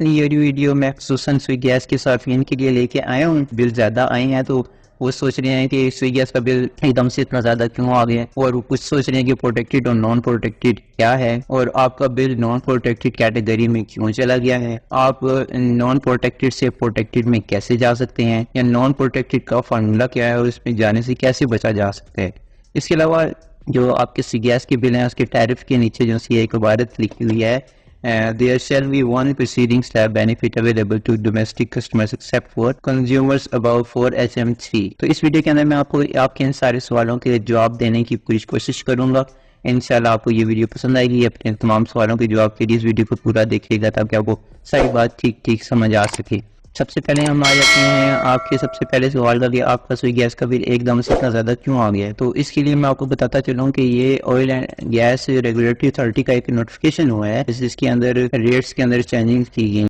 ये वीडियो मैं खसूसन Swiggy gas के सार्फिन के लिए लेके आया हूँ। बिल ज़्यादा आए हैं तो वो सोच रहे हैं कि स्विगी गैस का बिल एकदम से इतना ज़्यादा क्यों आ गया, और कुछ सोच रहे हैं कि प्रोटेक्टेड और नॉन प्रोटेक्टेड क्या है, और आपका बिल नॉन प्रोटेक्टेड कैटेगरी में क्यों चला गया है, आप नॉन प्रोटेक्टेड से प्रोटेक्टेड में कैसे जा सकते हैं, या नॉन प्रोटेक्टेड का फार्मूला क्या है और उसमें जाने से कैसे बचा जा सकता है। इसके अलावा जो आपके स्विगी गैस के बिल हैं उसके टैरिफ के नीचे जो सी एक इबारत लिखी हुई है, there shall be one preceding slab benefit available to domestic customers except for consumers above 4 HM3। तो इस वीडियो के अंदर मैं आपको आपके इन सारे सवालों के जवाब देने की पूरी कोशिश करूंगा। इंशाल्लाह आपको ये वीडियो पसंद आएगी। अपने तमाम सवालों के जवाब के लिए इस वीडियो को पूरा देखिएगा ताकि आपको सारी बात ठीक ठीक समझ आ सके। सबसे पहले हम आ जाते हैं आपके सबसे पहले सवाल का कि आपका स्विगी गैस का बिल एकदम से इतना ज़्यादा क्यों आ गया है। तो इसके लिए मैं आपको बताता चलूँ कि ये oil and gas regulatory authority का एक नोटिफिकेशन हुआ है जिसके अंदर रेट्स के अंदर चेंजिंग की गई।